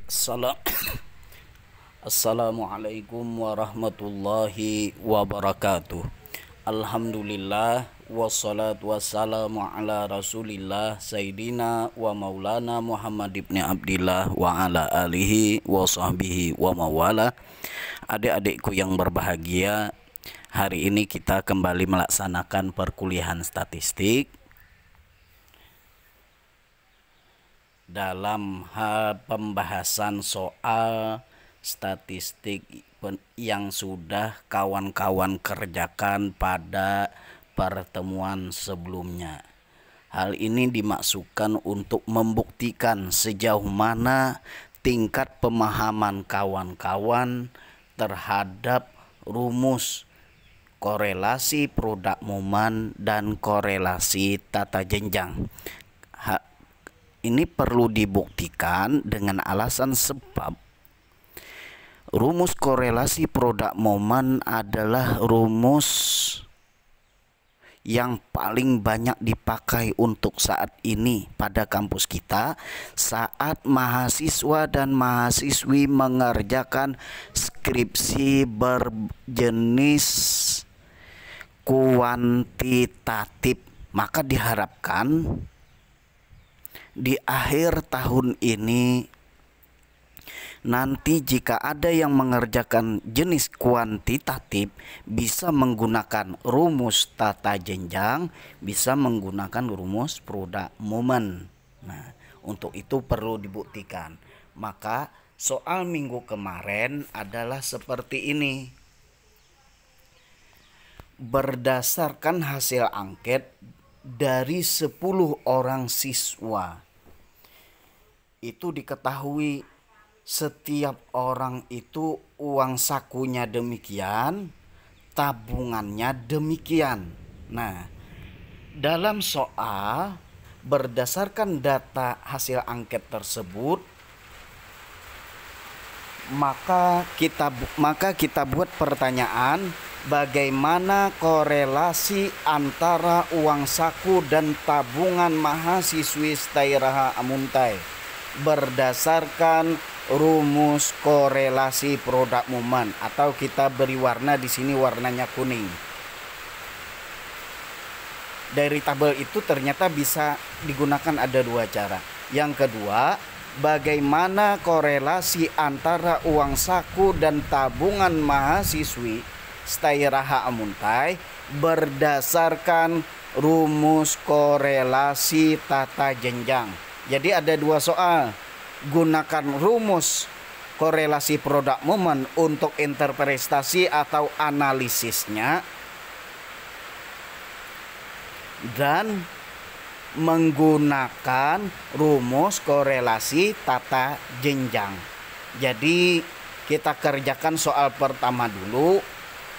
Salam. Assalamualaikum warahmatullahi wabarakatuh. Alhamdulillah wassalatu wassalamu ala rasulillah Sayyidina wa maulana Muhammad ibn Abdillah wa ala alihi wa sahbihi wa mawala. Adik-adikku yang berbahagia, hari ini kita kembali melaksanakan perkuliahan statistik dalam hal pembahasan soal statistik yang sudah kawan-kawan kerjakan pada pertemuan sebelumnya. Hal ini dimaksudkan untuk membuktikan sejauh mana tingkat pemahaman kawan-kawan terhadap rumus korelasi produk momen dan korelasi tata jenjang. Ini perlu dibuktikan dengan alasan sebab rumus korelasi produk momen adalah rumus yang paling banyak dipakai untuk saat ini pada kampus kita saat mahasiswa dan mahasiswi mengerjakan skripsi berjenis kuantitatif. Maka diharapkan di akhir tahun ini nanti jika ada yang mengerjakan jenis kuantitatif bisa menggunakan rumus tata jenjang, bisa menggunakan rumus produk momen. Nah, untuk itu perlu dibuktikan. Maka soal minggu kemarin adalah seperti ini. Berdasarkan hasil angket dari 10 orang siswa, itu diketahui setiap orang itu uang sakunya demikian, tabungannya demikian. Nah, dalam soal berdasarkan data hasil angket tersebut, maka kita buat pertanyaan, bagaimana korelasi antara uang saku dan tabungan mahasiswi Stairaha Amuntai berdasarkan rumus korelasi produk momen, atau kita beri warna di sini warnanya kuning. Dari tabel itu ternyata bisa digunakan ada dua cara. Yang kedua, bagaimana korelasi antara uang saku dan tabungan mahasiswi Stairaha Amuntai berdasarkan rumus korelasi tata jenjang. Jadi ada dua soal. Gunakan rumus korelasi produk momen untuk interpretasi atau analisisnya, dan menggunakan rumus korelasi tata jenjang. Jadi kita kerjakan soal pertama dulu.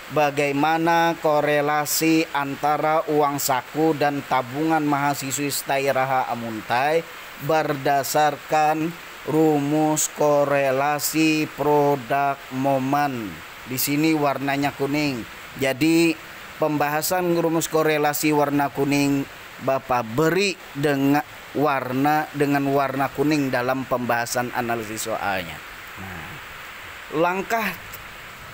Bagaimana korelasi antara uang saku dan tabungan mahasiswi Stairaha Amuntai berdasarkan rumus korelasi produk momen. Di sini warnanya kuning. Jadi pembahasan rumus korelasi warna kuning Bapak beri dengan warna kuning dalam pembahasan analisis soalnya. Nah, langkah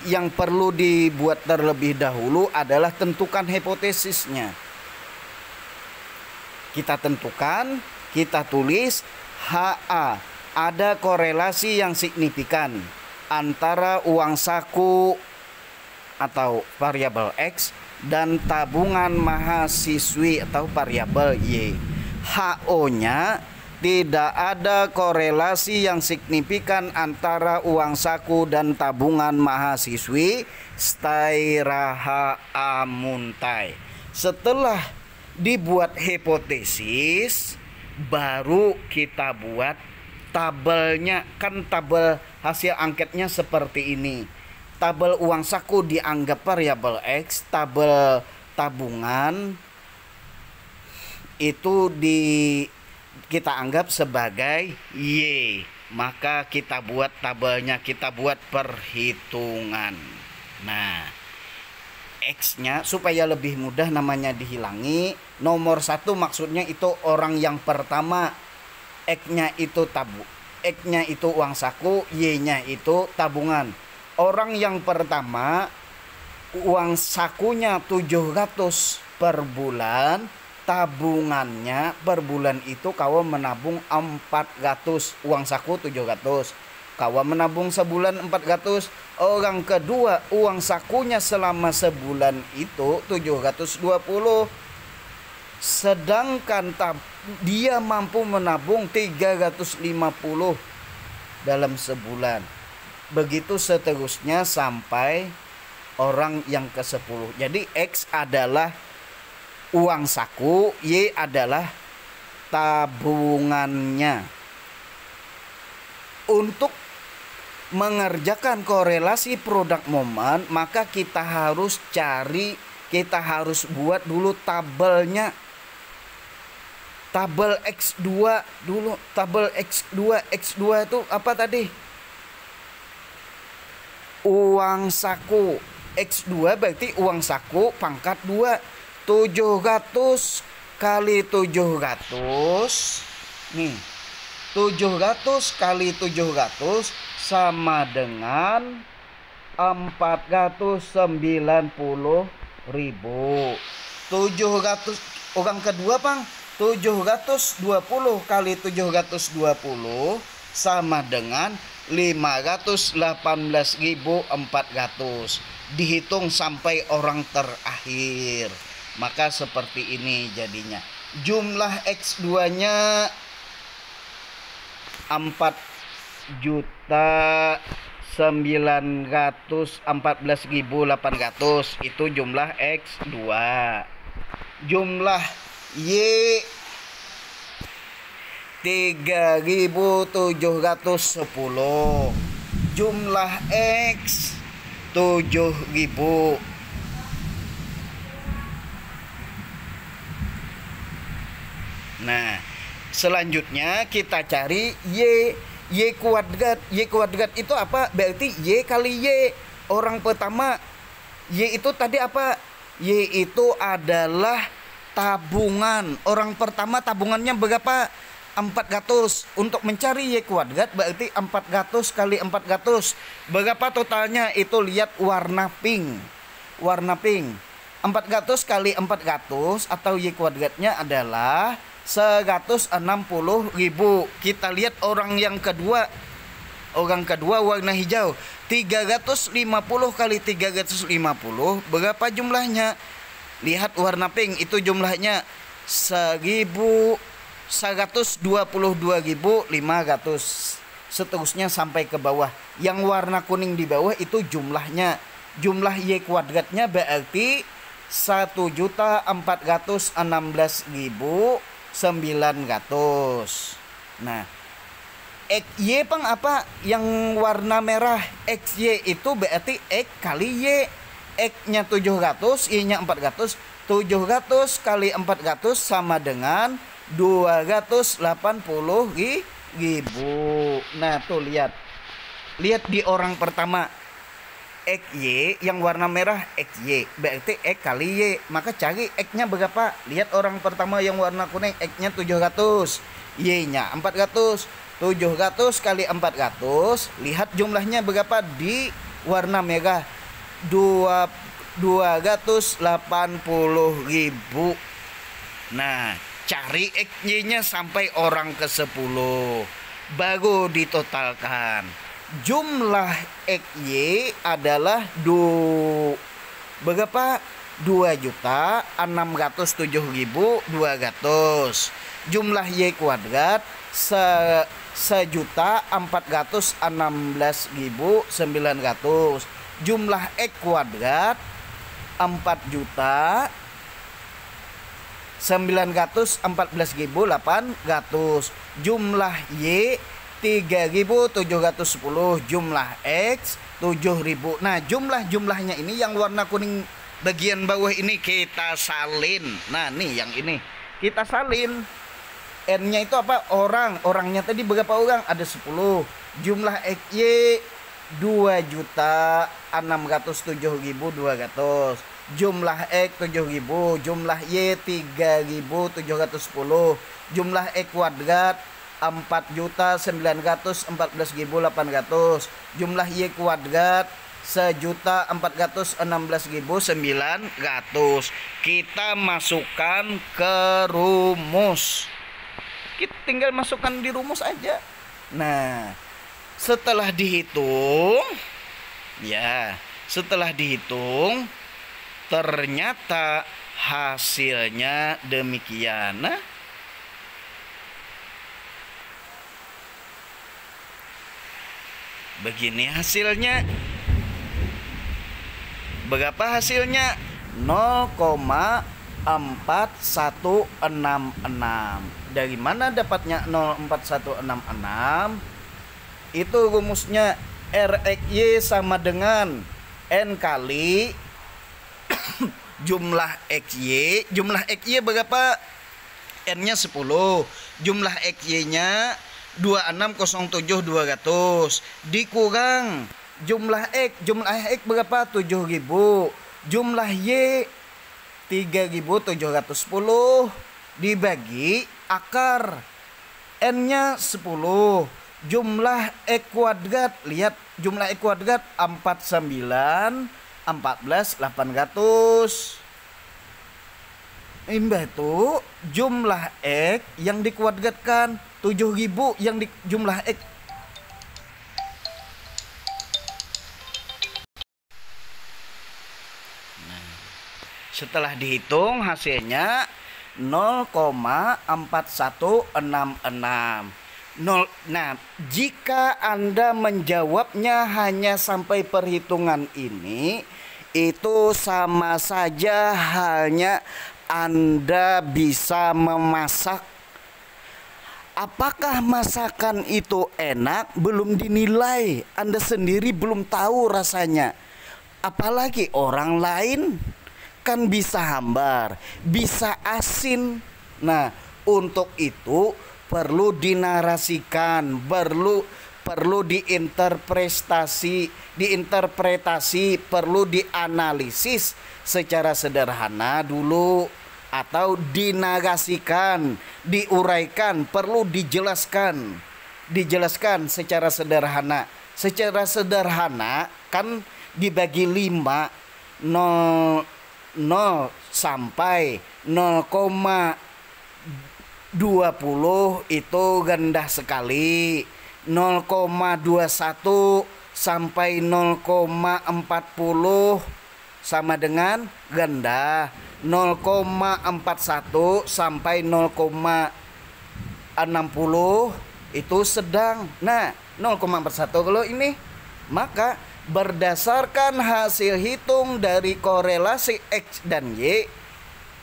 yang perlu dibuat terlebih dahulu adalah tentukan hipotesisnya. Kita tentukan, kita tulis HA, ada korelasi yang signifikan antara uang saku atau variabel X dan tabungan mahasiswi atau variabel Y. HO-nya tidak ada korelasi yang signifikan antara uang saku dan tabungan mahasiswi Stairaha Amuntai. Setelah dibuat hipotesis, baru kita buat tabelnya. Kan tabel hasil angketnya seperti ini. Tabel uang saku dianggap variabel X, tabel tabungan itu kita anggap sebagai Y. Maka kita buat tabelnya, kita buat perhitungan. Nah, X-nya supaya lebih mudah namanya dihilangi. Nomor 1 maksudnya itu orang yang pertama, X-nya itu X-nya itu uang saku, Y-nya itu tabungan. Orang yang pertama uang sakunya 700 per bulan, tabungannya per bulan itu kawa menabung 400, uang saku 700. Kawa menabung sebulan 400. Orang kedua uang sakunya selama sebulan itu 720. Sedangkan dia mampu menabung 350 dalam sebulan. Begitu seterusnya sampai orang yang ke-10. Jadi X adalah uang saku, Y adalah tabungannya. Untuk mengerjakan korelasi produk momen, maka kita harus buat dulu tabelnya. Tabel X2 dulu, tabel X2. X2 itu apa tadi? Uang saku. X2 berarti uang saku pangkat 2. 700 kali 700. Nih. 700 kali 700 sama dengan 490.000. 700 orang kedua, Bang. 720 kali 720 sama dengan 518.400. Dihitung sampai orang terakhir. Maka seperti ini jadinya. Jumlah X2-nya 4.914.800. Itu jumlah X2. Jumlah Y 3.710. Jumlah X 7.000. Nah, selanjutnya kita cari Y kuadrat. Y kuadrat itu apa? Berarti Y kali Y. Orang pertama Y itu tadi apa? Y itu adalah tabungan. Orang pertama tabungannya berapa? 400. Untuk mencari Y kuadrat berarti 400 kali 400. Berapa totalnya? Itu lihat warna pink. Warna pink. 400 kali 400 atau Y kuadratnya adalah 160.000. Kita lihat orang yang kedua. Orang kedua warna hijau. 350 kali 350 berapa jumlahnya? Lihat warna pink, itu jumlahnya 122.500. Seterusnya sampai ke bawah. Yang warna kuning di bawah itu jumlahnya. Jumlah Y kuadratnya berarti 1.416.900. Nah, XY pang apa? Yang warna merah. XY itu berarti X kali Y. X-nya 700, Y-nya 400. 700 kali 400 sama dengan 280.000. Nah, tuh lihat. Lihat di orang pertama. XY yang warna merah XY berarti X kali Y. Maka cari X-nya berapa? Lihat orang pertama yang warna kuning, X-nya 700, Y-nya 400. 700 kali 400, lihat jumlahnya berapa di warna merah? 280.000. Nah, cari XY-nya sampai orang ke-10. Baru ditotalkan. Jumlah XY adalah berapa? 2.607.200. Jumlah Y kuadrat 1.416.900. Jumlah X kuadrat 4.914.800. Jumlah Y 3.710. Jumlah X 7.000. Nah, jumlah-jumlahnya ini yang warna kuning bagian bawah ini kita salin. Nah, nih yang ini kita salin. N-nya itu apa? Orang. Orangnya tadi berapa orang? Ada 10. Jumlah XY 2.607.200. Jumlah X 7.000. Jumlah Y 3.710. Jumlah X kuadrat 4.914.800. Jumlah Y kuadrat 1.416.900. Kita masukkan ke rumus. Kita tinggal masukkan di rumus aja. Nah, setelah dihitung, ternyata hasilnya demikian. Nah, begini hasilnya. Berapa hasilnya? 0,4166. Dari mana dapatnya 0,4166? Itu rumusnya RXY sama dengan N kali jumlah XY. Jumlah XY berapa? N-nya 10. Jumlah XY-nya 2607.200 dikurang jumlah X. Jumlah X berapa? 7.000. Jumlah Y 3.710 dibagi akar N-nya 10. Jumlah X kuadrat, lihat jumlah X kuadrat 14.800. Imbah itu jumlah X yang dikuadratkan 7.000 yang di jumlah X. Nah, setelah dihitung hasilnya 0,4166. Nah, jika Anda menjawabnya hanya sampai perhitungan ini, itu sama saja halnya Anda bisa memasak. Apakah masakan itu enak belum dinilai, Anda sendiri belum tahu rasanya. Apalagi orang lain kan bisa hambar, bisa asin. Nah, untuk itu perlu dinarasikan, perlu diinterpretasi, perlu dianalisis secara sederhana dulu, atau dinarasikan, diuraikan, perlu dijelaskan secara sederhana. Secara sederhana kan dibagi 5, 0 sampai 0,20 itu rendah sekali. 0,21 sampai 0,40 sama dengan rendah. 0,41 sampai 0,60 itu sedang. Nah, 0,41 kalau ini, maka berdasarkan hasil hitung dari korelasi X dan Y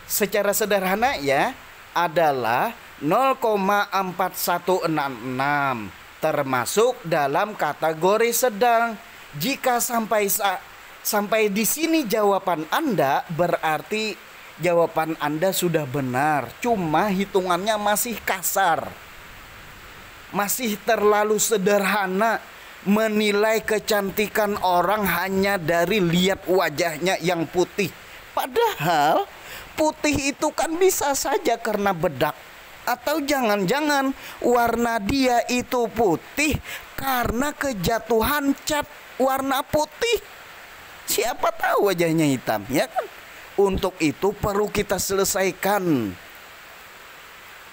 secara sederhana ya adalah 0,4166 termasuk dalam kategori sedang. Jika sampai di sini jawaban Anda, berarti jawaban Anda sudah benar, cuma hitungannya masih kasar, masih terlalu sederhana. Menilai kecantikan orang hanya dari lihat wajahnya yang putih. Padahal putih itu kan bisa saja karena bedak, atau jangan-jangan warna dia itu putih karena kejatuhan cat warna putih. Siapa tahu wajahnya hitam, ya kan? Untuk itu perlu kita selesaikan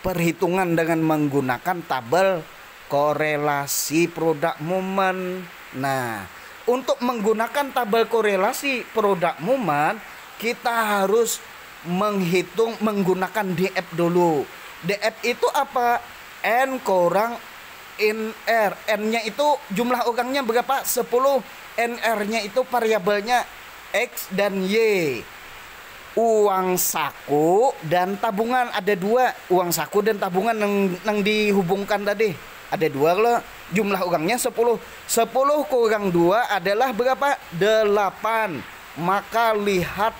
perhitungan dengan menggunakan tabel korelasi produk momen. Nah, untuk menggunakan tabel korelasi produk momen, kita harus menghitung menggunakan DF dulu. DF itu apa? N kurang NR. N-nya itu jumlah orangnya berapa? 10. NR-nya itu variabelnya X dan Y. Uang saku dan tabungan ada 2. Uang saku dan tabungan yang dihubungkan tadi ada 2 loh. Jumlah orangnya 10. 10 kurang 2 adalah berapa? 8. Maka lihat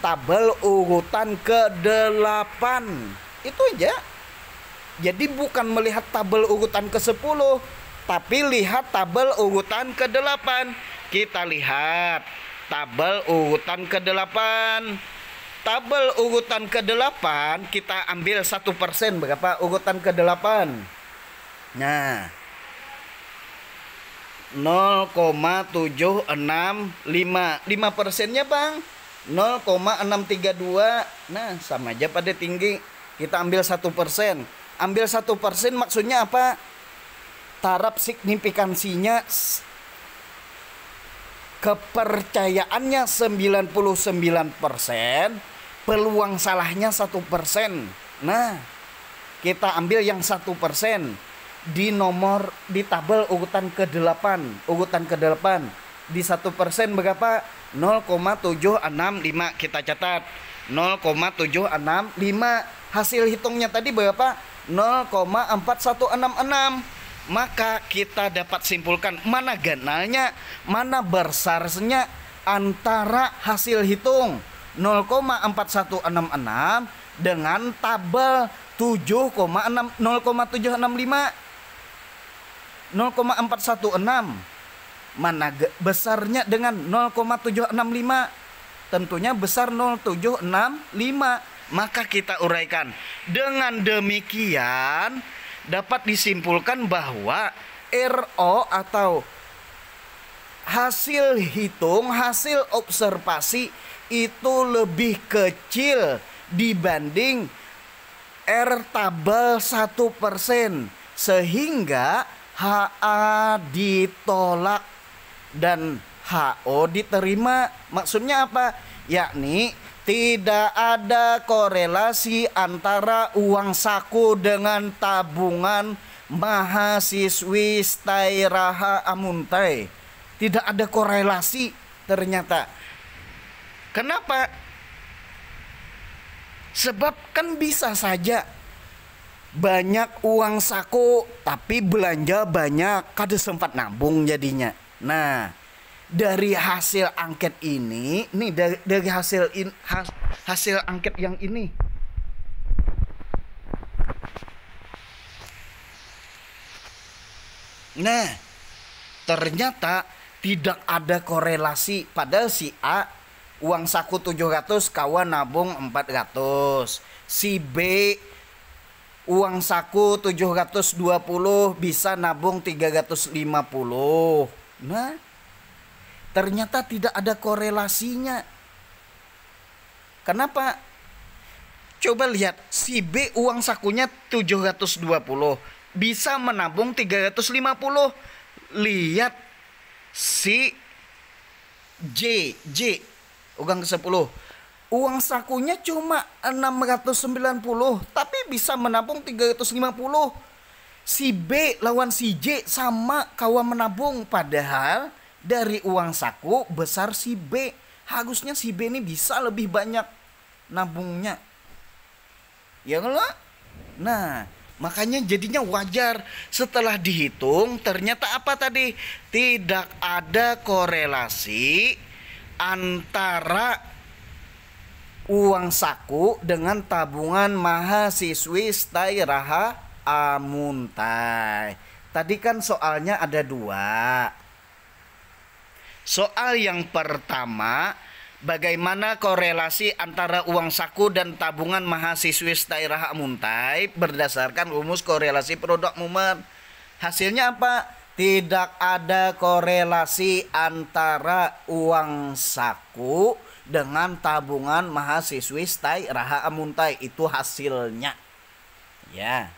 tabel urutan ke-8. Itu aja. Jadi bukan melihat tabel urutan ke-10, tapi lihat tabel urutan ke-8. Kita lihat tabel urutan ke-8. Tabel urutan ke-8 kita ambil 1%. Berapa urutan ke-8? Nah, 0,765. 5%-nya Bang 0,632. Nah, sama aja pada tinggi. Kita ambil 1%. Ambil 1% maksudnya apa? Taraf signifikansinya, kepercayaannya 99%, peluang salahnya 1%. Nah, kita ambil yang 1% di tabel urutan ke-8. Urutan ke-8 di 1% berapa? 0,765. Kita catat 0,765. Hasil hitungnya tadi berapa? 0,4166. Maka kita dapat simpulkan mana ganalnya, mana besarnya antara hasil hitung 0,4166 dengan tabel 0,765. 0,416. Mana besarnya dengan 0,765? Tentunya besar 0,765. Maka kita uraikan. Dengan demikian dapat disimpulkan bahwa RO atau hasil hitung, hasil observasi itu lebih kecil dibanding R tabel 1%, sehingga HA ditolak dan HO diterima. Maksudnya apa? Yakni tidak ada korelasi antara uang saku dengan tabungan mahasiswi Stairaha Amuntai. Tidak ada korelasi ternyata. Kenapa? Sebab kan bisa saja banyak uang saku tapi belanja banyak, kada sempat nabung jadinya. Nah, dari hasil angket ini, nih dari hasil angket yang ini, nah ternyata tidak ada korelasi. Padahal si A uang saku 700, kawan nabung 400. Si B uang saku 720, bisa nabung 350. Nah, ternyata tidak ada korelasinya. Kenapa? Coba lihat, si B uang sakunya 720, bisa menabung 350. Lihat si J uang ke-10, uang sakunya cuma 690, tapi bisa menabung 350. Si B lawan si J sama kawan menabung, padahal dari uang saku besar si B. Harusnya si B ini bisa lebih banyak nabungnya. Ya enggak? Nah, makanya jadinya wajar. Setelah dihitung ternyata apa tadi? Tidak ada korelasi antara uang saku dengan tabungan mahasiswi Stairaha Amuntai. Tadi kan soalnya ada dua. Soal yang pertama, bagaimana korelasi antara uang saku dan tabungan mahasiswi Stairaha Amuntai berdasarkan rumus korelasi produk movement. Hasilnya apa? Tidak ada korelasi antara uang saku dengan tabungan mahasiswi Stairaha Amuntai. Itu hasilnya. Ya.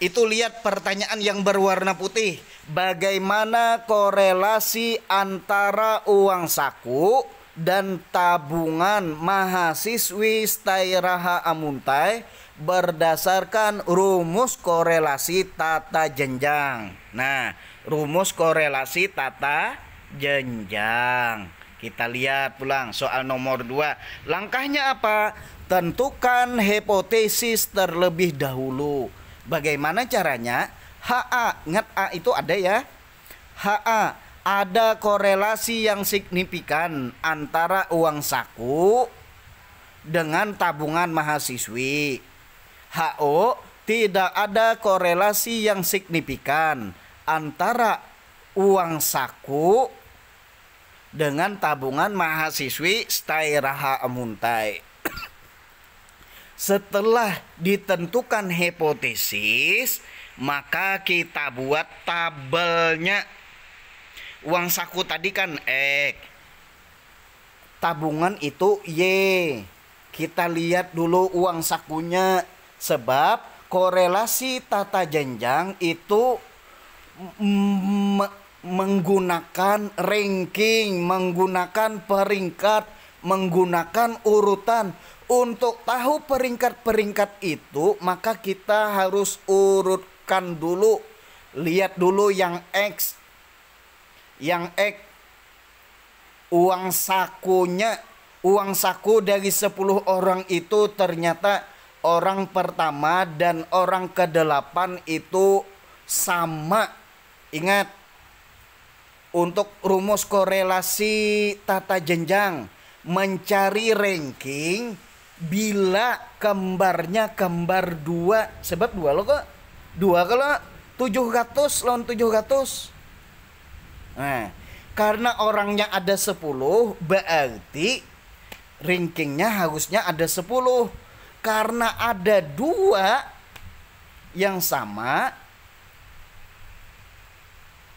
Itu lihat pertanyaan yang berwarna putih. Bagaimana korelasi antara uang saku dan tabungan mahasiswi Stairaha Amuntai berdasarkan rumus korelasi tata jenjang. Nah, rumus korelasi tata jenjang. Kita lihat pulang soal nomor 2. Langkahnya apa? Tentukan hipotesis terlebih dahulu. Bagaimana caranya? HA, ingat A itu ada ya. HA, ada korelasi yang signifikan antara uang saku dengan tabungan mahasiswi. HO, tidak ada korelasi yang signifikan antara uang saku dengan tabungan mahasiswi Stairaha Amuntai. Setelah ditentukan hipotesis, Maka kita buat tabelnya. Uang saku tadi kan X, tabungan itu Y. Kita lihat dulu uang sakunya, sebab korelasi tata jenjang itu menggunakan ranking, menggunakan peringkat, menggunakan urutan. Untuk tahu peringkat-peringkat itu, maka kita harus urutkan dulu. Lihat dulu yang X. Yang X, uang sakunya, uang saku dari 10 orang itu ternyata orang pertama dan orang ke-8 itu sama. Ingat, untuk rumus korelasi tata jenjang, mencari ranking bila kembarnya kembar 2. Sebab 2 lo kok 2 kalau 700 lawan 700. Nah, karena orangnya ada 10, berarti rankingnya harusnya ada 10. Karena ada 2 yang sama,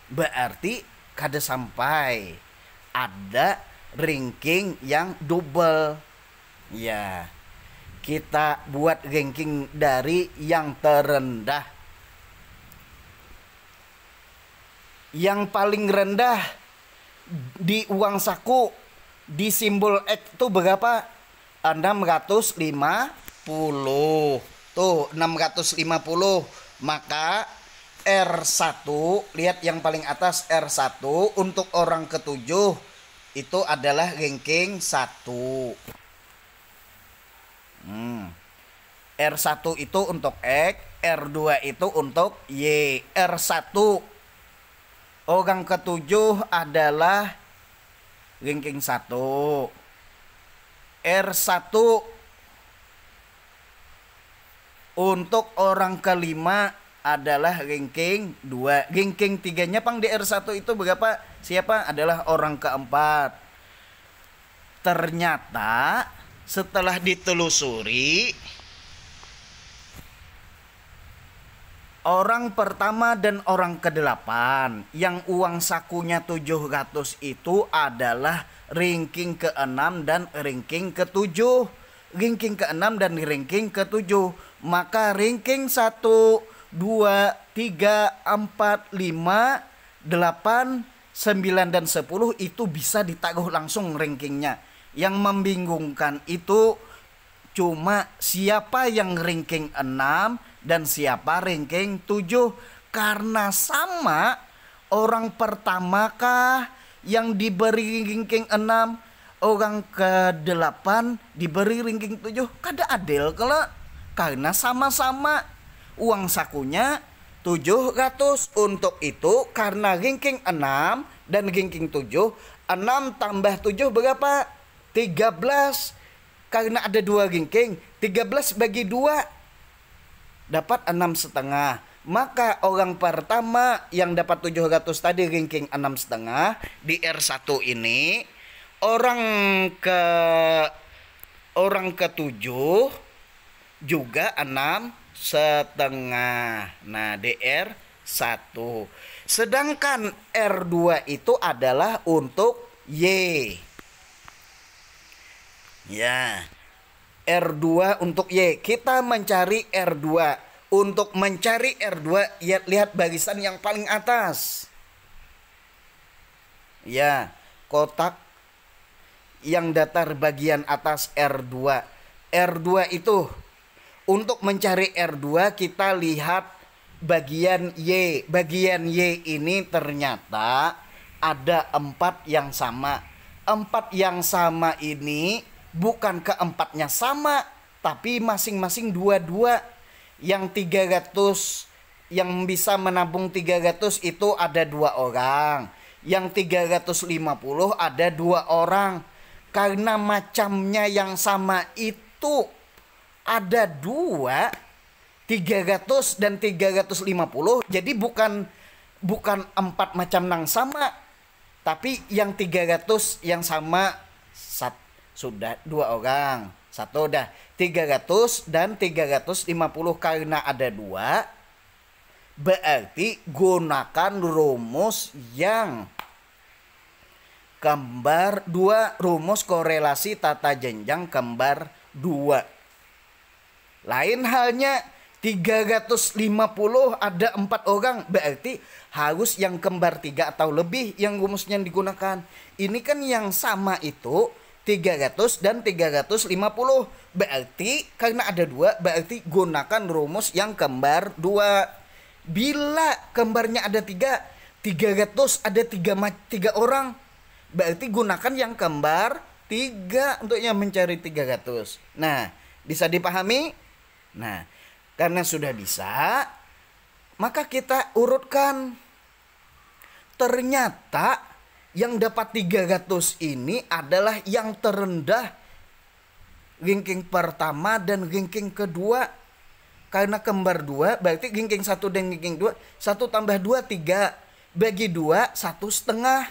berarti kada sampai ada ranking yang double. Ya, kita buat ranking dari yang terendah. Yang paling rendah di uang saku di simbol X itu berapa? 650. Tuh, 650. Maka R1, lihat yang paling atas R1 untuk orang ke-7 itu adalah ranking 1. R1 itu untuk X, R2 itu untuk Y. R1 orang ke-7 adalah ranking 1. R1 untuk orang ke-5 adalah ranking 2. Ranking 3-nya pang di R1 itu berapa? Siapa? Adalah orang ke-4. Ternyata setelah ditelusuri, orang pertama dan orang ke-8 yang uang sakunya 700 itu adalah ranking ke-6 dan ranking ke-7. Ranking ke-6 dan ranking ke-7. Maka ranking 1, 2, 3, 4, 5, 8, 9 dan 10 itu bisa ditaruh langsung rankingnya. Yang membingungkan itu cuma siapa yang ranking 6 dan siapa ranking 7. Karena sama, orang pertama kah yang diberi ranking 6, orang ke-8 diberi ranking 7. Kada adil kalau, karena sama-sama uang sakunya 700. Untuk itu karena ranking 6 dan ranking 7, 6 tambah 7 berapa? 13. Karena ada 2 ranking, 13 bagi 2 dapat 6,5. Maka orang pertama yang dapat 700 tadi ranking 6,5 di R1 ini, orang ke-7 juga 6,5. Nah, DR1. Sedangkan R2 itu adalah untuk Y. Ya, R2 untuk Y. Kita mencari R2. Untuk mencari R2, lihat barisan yang paling atas. Ya, kotak yang datar bagian atas R2. R2 itu, untuk mencari R2 kita lihat bagian Y. Bagian Y ini ternyata ada 4 yang sama. 4 yang sama ini bukan keempatnya sama, tapi masing-masing 2-2. Yang 300, yang bisa menabung 300 itu ada 2 orang. Yang 350 ada 2 orang. Karena macamnya yang sama itu ada 2, 300 dan 350. Jadi bukan 4 macam nang sama, tapi yang 300 yang sama sudah 2 orang. 1 udah 300 dan 350 karena ada 2. berarti gunakan rumus yang kembar 2, rumus korelasi tata jenjang kembar 2. Lain halnya 350 ada 4 orang, berarti harus yang kembar 3 atau lebih yang rumusnya digunakan. Ini kan yang sama itu 300 dan 350. Berarti karena ada 2, berarti gunakan rumus yang kembar 2. Bila kembarnya ada 3, 300 ada 3 orang, berarti gunakan yang kembar 3 untuknya mencari 300. Nah, bisa dipahami? Nah, karena sudah bisa, maka kita urutkan. Ternyata yang dapat 300 ini adalah yang terendah ranking pertama dan ranking kedua. Karena kembar 2 berarti ranking 1 dan ranking 2, 1 tambah 2 3, bagi 2 1,5.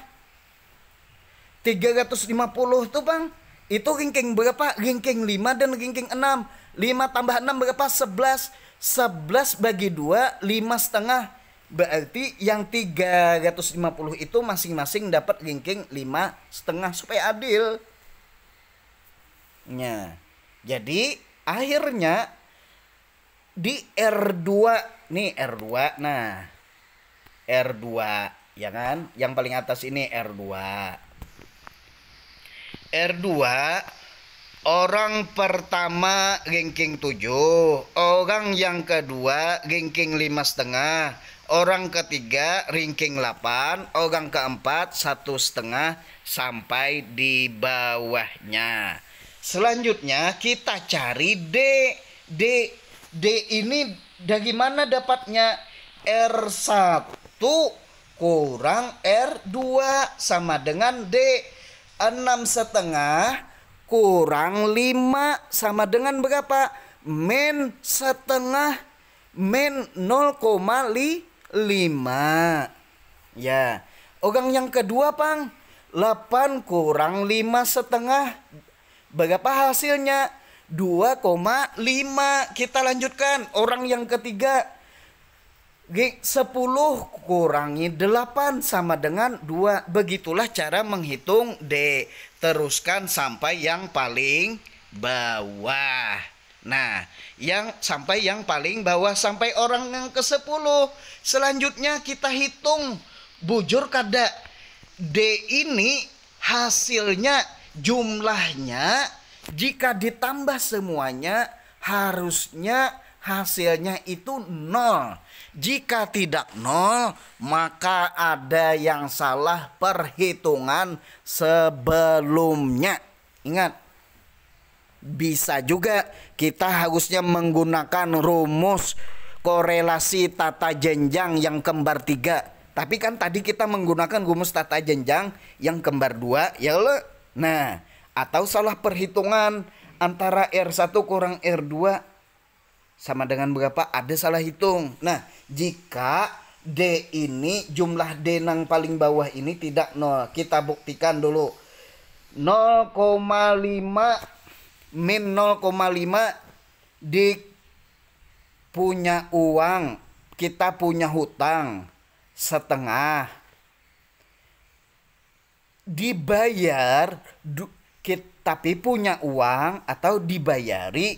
350 tuh Bang, itu ranking berapa? Ranking 5 dan ranking 6. 5 tambah 6 berapa? 11. 11 bagi 2 5,5. Berarti yang 350 itu masing-masing dapat ranking 5,5 supaya adil. Nah, jadi akhirnya di R2 nih, R2. Nah, R2 ya kan? Yang paling atas ini R2. R2 orang pertama ranking 7, orang yang kedua ranking 5,5, orang ketiga ranking 8, orang keempat 1,5 sampai di bawahnya. Selanjutnya kita cari D. D ini dari mana dapatnya? R1 kurang R2 sama dengan D. 6,5 kurang 5 sama dengan berapa? Min setengah, min 0,5. Ya, orang yang kedua Bang, 8 kurang 5,5. Berapa hasilnya? 2,5. Kita lanjutkan. Orang yang ketiga, 10 kurangi 8 sama dengan 2. Begitulah cara menghitung D. Teruskan sampai yang paling bawah. Nah, sampai yang paling bawah, sampai orang yang ke-10. Selanjutnya kita hitung bujur kada. D ini hasilnya, jumlahnya jika ditambah semuanya harusnya hasilnya itu 0. Jika tidak 0, maka ada yang salah perhitungan sebelumnya. Ingat, bisa juga kita harusnya menggunakan rumus korelasi tata jenjang yang kembar 3. Tapi kan tadi kita menggunakan rumus tata jenjang yang kembar 2, ya lo. Nah, atau salah perhitungan antara R1 kurang R2 sama dengan berapa? Ada salah hitung. Nah, jika D ini, jumlah D yang paling bawah ini tidak 0, kita buktikan dulu. 0,5 min 0,5 di punya uang, kita punya hutang setengah, dibayar tapi punya uang atau dibayari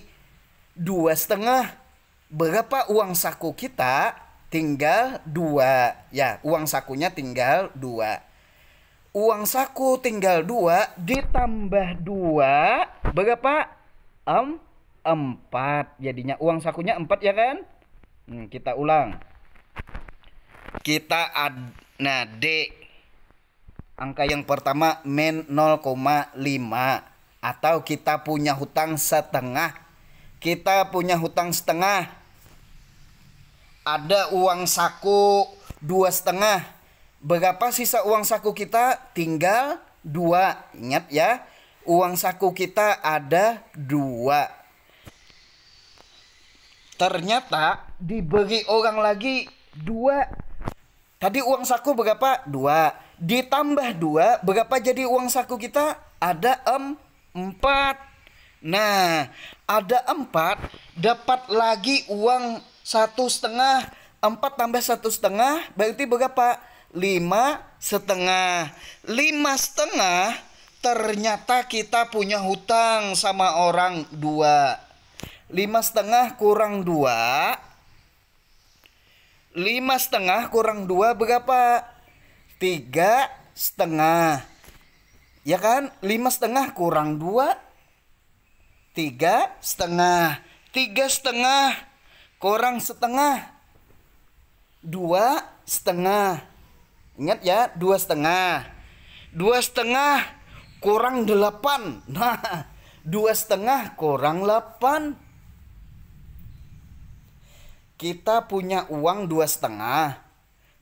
2,5. Berapa uang saku kita? Tinggal 2. Ya, uang sakunya tinggal 2. Uang saku tinggal 2 ditambah 2 berapa? 4. Jadinya uang sakunya 4 ya kan? Kita ulang. Nah, D angka yang pertama min 0,5 atau kita punya hutang setengah. Kita punya hutang setengah. Ada uang saku 2,5. Berapa sisa uang saku kita? Tinggal 2. Ingat ya, uang saku kita ada 2. Ternyata diberi orang lagi 2. Tadi uang saku berapa? 2. Ditambah 2, berapa jadi uang saku kita? Ada 4. Nah, ada 4, dapat lagi uang 1,5. 4 tambah 1/2 berarti berapa? 5,5. 5,5 ternyata kita punya hutang sama orang 2. 5,5 kurang 2. 5,5 kurang 2 berapa? 3,5. Ya kan? 5,5 kurang 2, 3,5. 3,5 kurang setengah, 2,5. Ingat ya, 2,5. 2,5 kurang 8. Nah, 2,5 kurang 8. Kita punya uang 2,5,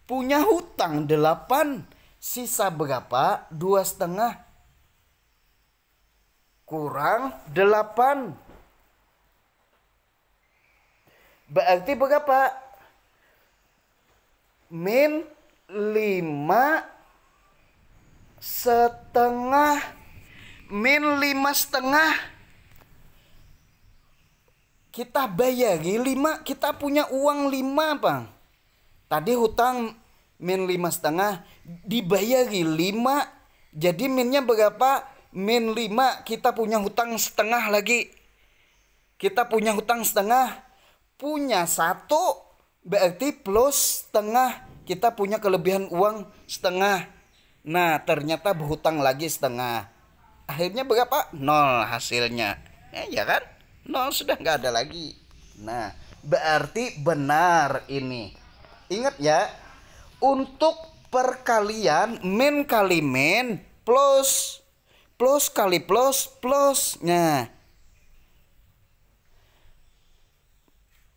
punya hutang 8. Sisa berapa? 2,5 kurang 8. Berarti berapa? Min 5,5. Min 5,5. Kita bayari 5. Kita punya uang 5 Bang. Tadi hutang min 5,5, dibayari 5. Jadi minnya berapa? Min 5. Kita punya hutang setengah lagi. Kita punya hutang setengah. Punya 1 berarti plus setengah. Kita punya kelebihan uang setengah. Nah, ternyata berhutang lagi setengah. Akhirnya berapa? 0 hasilnya. Ya kan? 0 sudah nggak ada lagi. Nah, berarti benar ini. Ingat ya, untuk perkalian min kali min plus kali plus. Nah,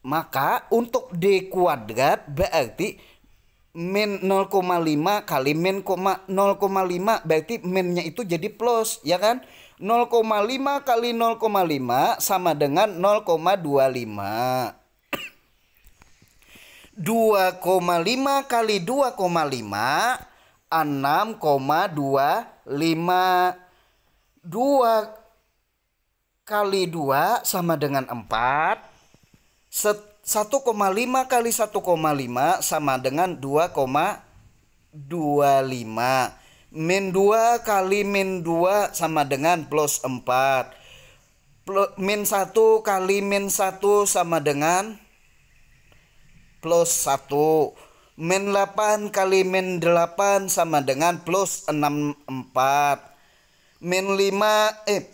maka untuk D kuadrat berarti min 0,5 kali min 0,5 berarti minnya itu jadi plus, ya kan? 0,5 kali 0,5 sama dengan 0,25. 2,5 kali 2,5 6,25. 2 kali 2 sama dengan 4. 1,5 kali 1,5 sama dengan 2,25. Min 2 kali min 2 sama dengan plus 4. Min 1 kali min 1 sama dengan plus 1. Min 8 kali min 8 sama dengan plus 64.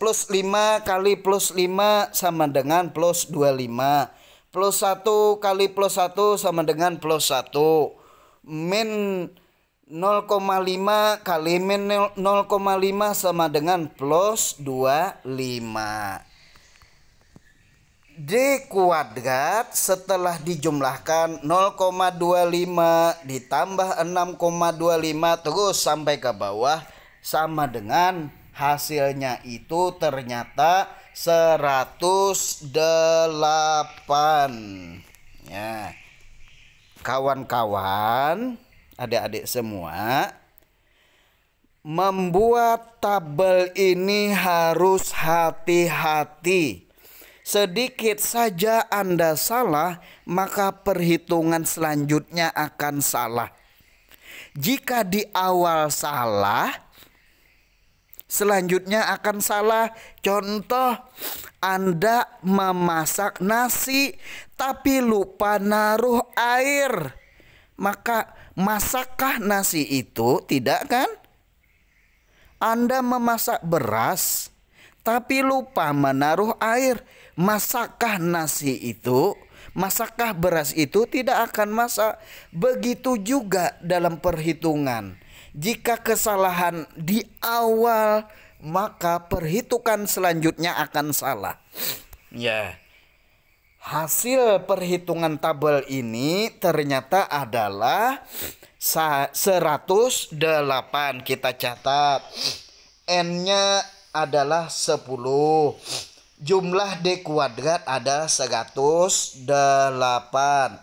Plus 5 kali plus 5 sama dengan plus 25. Plus 1 kali plus 1 sama dengan plus 1. Min 0,5 kali min 0,5 sama dengan plus 25. D kuadrat setelah dijumlahkan 0,25 ditambah 6,25 terus sampai ke bawah sama dengan hasilnya itu ternyata 108. Ya. Kawan-kawan, adik-adik semua, membuat tabel ini harus hati-hati. Sedikit saja Anda salah, maka perhitungan selanjutnya akan salah. Jika di awal salah, selanjutnya akan salah. Contoh, Anda memasak nasi tapi lupa naruh air. Maka masakkah nasi itu? Tidak kan? Anda memasak beras tapi lupa menaruh air. Masakkah nasi itu? Masakkah beras itu? Tidak akan masak. Begitu juga dalam perhitungan. Jika kesalahan di awal, maka perhitungan selanjutnya akan salah. Ya. Hasil perhitungan tabel ini ternyata adalah 108. Kita catat. N-nya adalah 10. Jumlah D kuadrat ada 108.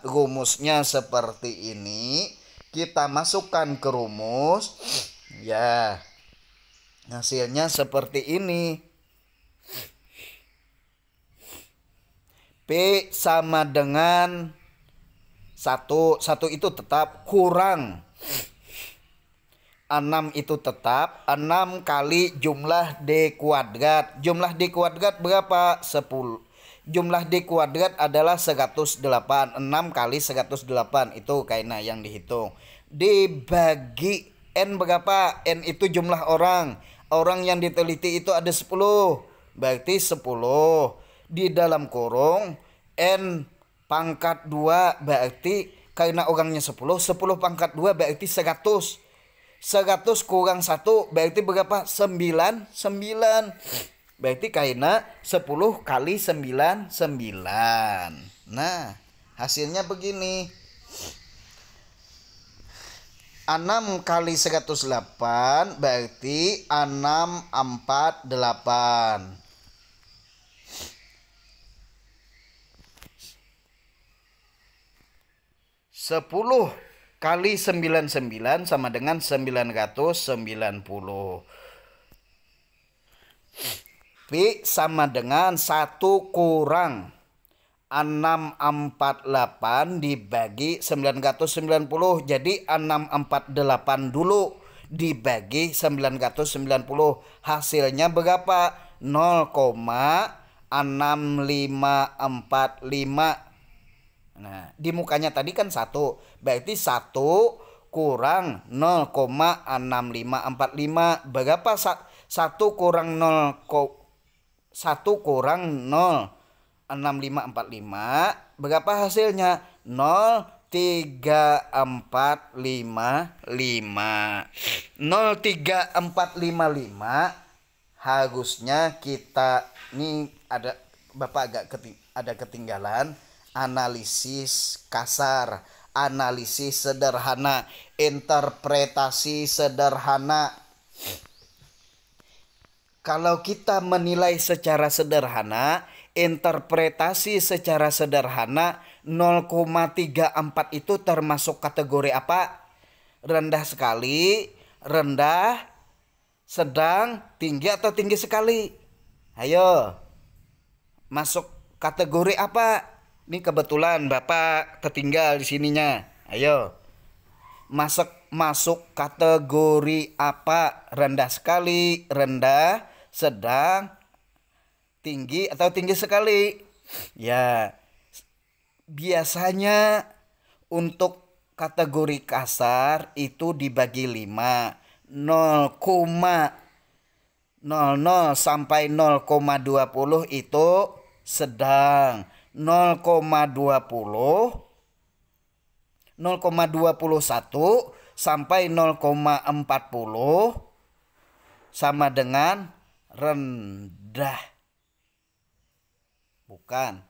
Rumusnya seperti ini. Kita masukkan ke rumus. Ya. Hasilnya seperti ini. P sama dengan Satu itu tetap, kurang 6 itu tetap. 6 kali jumlah D kuadrat. Jumlah D kuadrat berapa? 10. Jumlah D kuadrat adalah 108. 6 kali 108 itu kayaknya yang dihitung. Dibagi N berapa? N itu jumlah orang. Orang yang diteliti itu ada 10. Berarti 10 di dalam kurung N pangkat 2, berarti karena orangnya 10 pangkat 2 berarti 100. 100 kurang 1 berarti berapa? 9. Berarti karena 10 kali 9, 9. Nah, hasilnya begini. 6 kali 108 berarti 648. 10 kali 99 sama dengan 990. P sama dengan 1 kurang 648 dibagi 990. Jadi 648 dulu dibagi 990. Hasilnya berapa? 0,6545. Nah, di mukanya tadi kan 1. Berarti 1 kurang 0,6545. Berapa 1 kurang 1 kurang 0,6545? Berapa hasilnya? 0,3455. 0,3455 harusnya kita nih ada Bapak ada ketinggalan analisis kasar, analisis sederhana, interpretasi sederhana. Kalau kita menilai secara sederhana, interpretasi secara sederhana, 0,34 itu termasuk kategori apa? Rendah sekali, rendah, sedang, tinggi atau tinggi sekali? Ayo, masuk kategori apa? Ini kebetulan Bapak ketinggal di sininya. Ayo. Masuk kategori apa? Rendah sekali, rendah, sedang, tinggi atau tinggi sekali? Ya. Biasanya untuk kategori kasar itu dibagi 5. 0,00 sampai 0,20 itu sedang. 0,21 sampai 0,40 sama dengan rendah. Bukan.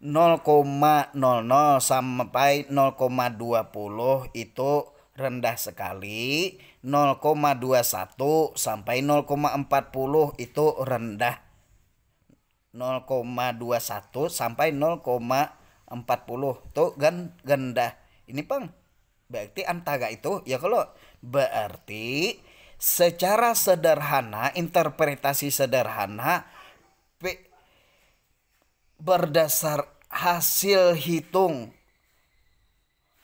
0,00 sampai 0,20 itu rendah sekali. 0,21 sampai 0,40 itu rendah. 0,21 sampai 0,40 tuh rendah. Ini Pang, berarti antara itu ya. Kalau berarti secara sederhana, interpretasi sederhana, berdasar hasil hitung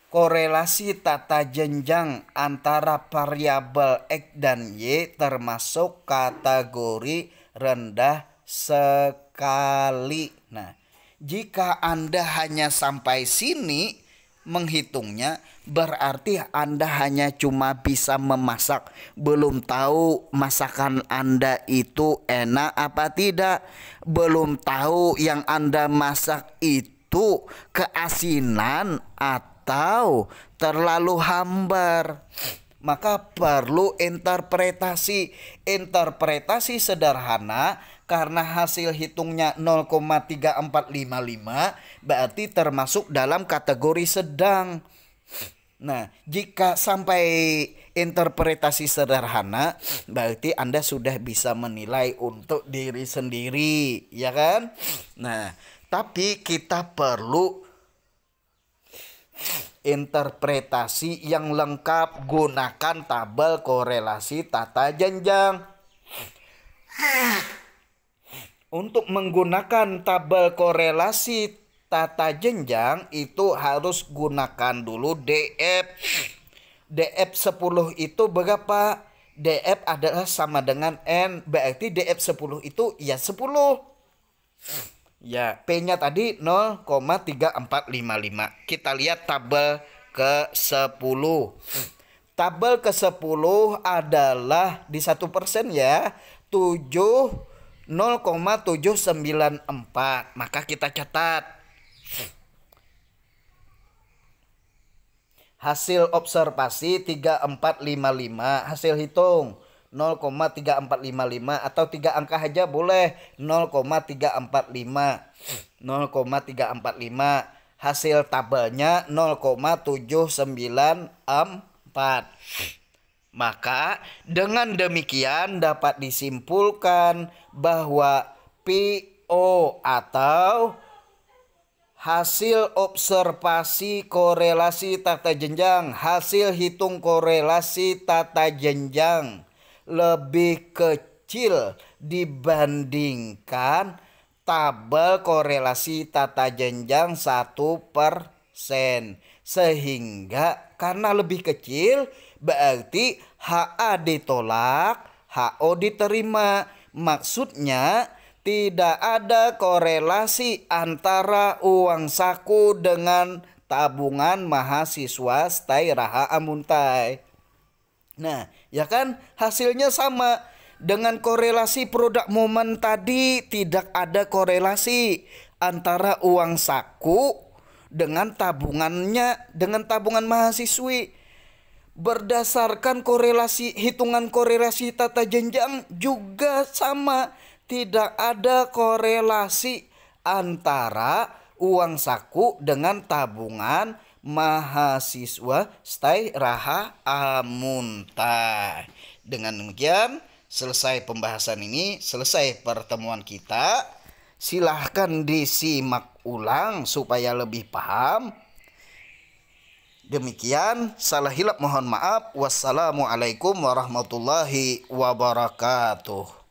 korelasi tata jenjang antara variabel X dan Y termasuk kategori rendah sekali. Nah, jika Anda hanya sampai sini menghitungnya, berarti Anda hanya cuma bisa memasak, belum tahu masakan Anda itu enak apa tidak, belum tahu yang Anda masak itu keasinan atau terlalu hambar. Maka perlu interpretasi sederhana. Karena hasil hitungnya 0,3455 berarti termasuk dalam kategori sedang. Nah, jika sampai interpretasi sederhana, berarti Anda sudah bisa menilai untuk diri sendiri, ya kan? Nah, tapi kita perlu interpretasi yang lengkap, gunakan tabel korelasi tata jenjang. Untuk menggunakan tabel korelasi tata jenjang itu harus gunakan dulu DF. DF 10 itu berapa? DF adalah sama dengan N, berarti DF 10 itu ya 10. Ya, P-nya tadi 0,3455. Kita lihat tabel ke-10. Tabel ke-10 adalah di 1% ya, 0,794. Maka kita catat. Hasil observasi 3455, hasil hitung 0,3455 atau 3 angka aja boleh, 0,345. 0,345. Hasil tabelnya 0,794. Maka dengan demikian dapat disimpulkan bahwa PO atau hasil observasi korelasi tata jenjang, hasil hitung korelasi tata jenjang lebih kecil dibandingkan tabel korelasi tata jenjang 1%. Sehingga karena lebih kecil berarti HA ditolak, HO diterima. Maksudnya tidak ada korelasi antara uang saku dengan tabungan mahasiswa stay raha amuntai. Nah, ya kan hasilnya sama. Dengan korelasi produk momen tadi tidak ada korelasi antara uang saku dengan tabungannya, dengan tabungan mahasiswi. Berdasarkan korelasi, hitungan korelasi tata jenjang juga sama. Tidak ada korelasi antara uang saku dengan tabungan mahasiswa stay raha amuntai. Dengan demikian selesai pembahasan ini, selesai pertemuan kita. Silahkan disimak ulang supaya lebih paham. Demikian, salah hilap mohon maaf. Wassalamualaikum warahmatullahi wabarakatuh.